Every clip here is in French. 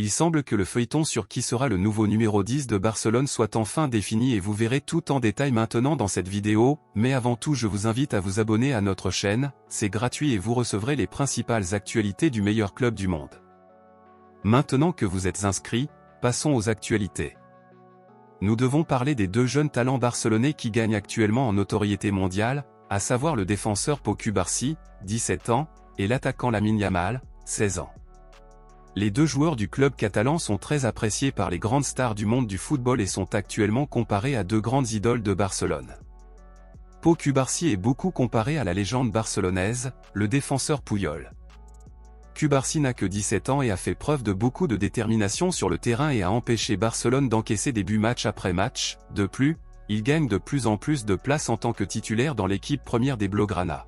Il semble que le feuilleton sur qui sera le nouveau numéro 10 de Barcelone soit enfin défini et vous verrez tout en détail maintenant dans cette vidéo, mais avant tout je vous invite à vous abonner à notre chaîne, c'est gratuit et vous recevrez les principales actualités du meilleur club du monde. Maintenant que vous êtes inscrits, passons aux actualités. Nous devons parler des deux jeunes talents barcelonais qui gagnent actuellement en notoriété mondiale, à savoir le défenseur Pau Cubarsí, 17 ans, et l'attaquant Lamine Yamal, 16 ans. Les deux joueurs du club catalan sont très appréciés par les grandes stars du monde du football et sont actuellement comparés à deux grandes idoles de Barcelone. Pau Cubarsí est beaucoup comparé à la légende barcelonaise, le défenseur Puyol. Cubarsí n'a que 17 ans et a fait preuve de beaucoup de détermination sur le terrain et a empêché Barcelone d'encaisser des buts match après match. De plus, il gagne de plus en plus de place en tant que titulaire dans l'équipe première des Blaugrana.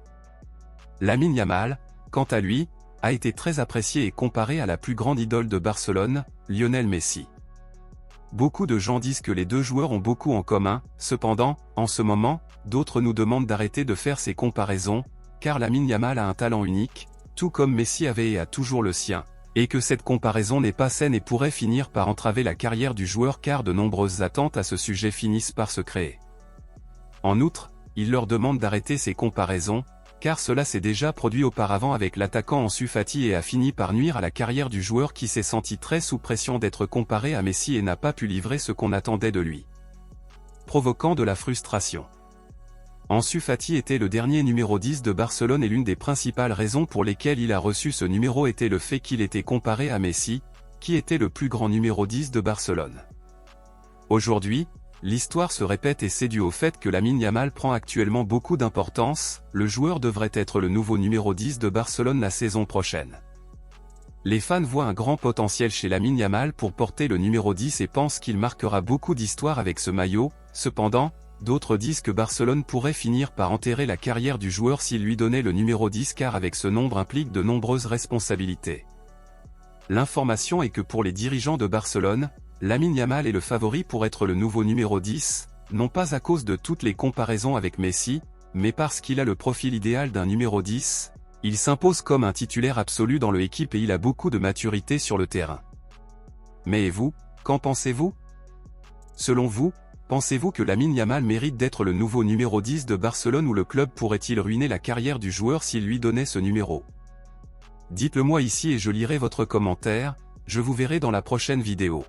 Lamine Yamal, quant à lui, a été très apprécié et comparé à la plus grande idole de Barcelone, Lionel Messi. Beaucoup de gens disent que les deux joueurs ont beaucoup en commun, cependant, en ce moment, d'autres nous demandent d'arrêter de faire ces comparaisons, car Lamine Yamal a un talent unique, tout comme Messi avait et a toujours le sien, et que cette comparaison n'est pas saine et pourrait finir par entraver la carrière du joueur car de nombreuses attentes à ce sujet finissent par se créer. En outre, il leur demande d'arrêter ces comparaisons, car cela s'est déjà produit auparavant avec l'attaquant Ansu Fati et a fini par nuire à la carrière du joueur qui s'est senti très sous pression d'être comparé à Messi et n'a pas pu livrer ce qu'on attendait de lui, provoquant de la frustration. Ansu Fati était le dernier numéro 10 de Barcelone et l'une des principales raisons pour lesquelles il a reçu ce numéro était le fait qu'il était comparé à Messi, qui était le plus grand numéro 10 de Barcelone. Aujourd'hui, l'histoire se répète et c'est dû au fait que Lamine Yamal prend actuellement beaucoup d'importance, le joueur devrait être le nouveau numéro 10 de Barcelone la saison prochaine. Les fans voient un grand potentiel chez Lamine Yamal pour porter le numéro 10 et pensent qu'il marquera beaucoup d'histoire avec ce maillot, cependant, d'autres disent que Barcelone pourrait finir par enterrer la carrière du joueur s'il lui donnait le numéro 10 car avec ce nombre implique de nombreuses responsabilités. L'information est que pour les dirigeants de Barcelone, Lamine Yamal est le favori pour être le nouveau numéro 10, non pas à cause de toutes les comparaisons avec Messi, mais parce qu'il a le profil idéal d'un numéro 10, il s'impose comme un titulaire absolu dans l'équipe et il a beaucoup de maturité sur le terrain. Mais et vous, qu'en pensez-vous? Selon vous, pensez-vous que Lamine Yamal mérite d'être le nouveau numéro 10 de Barcelone ou le club pourrait-il ruiner la carrière du joueur s'il lui donnait ce numéro? Dites-le moi ici et je lirai votre commentaire, je vous verrai dans la prochaine vidéo.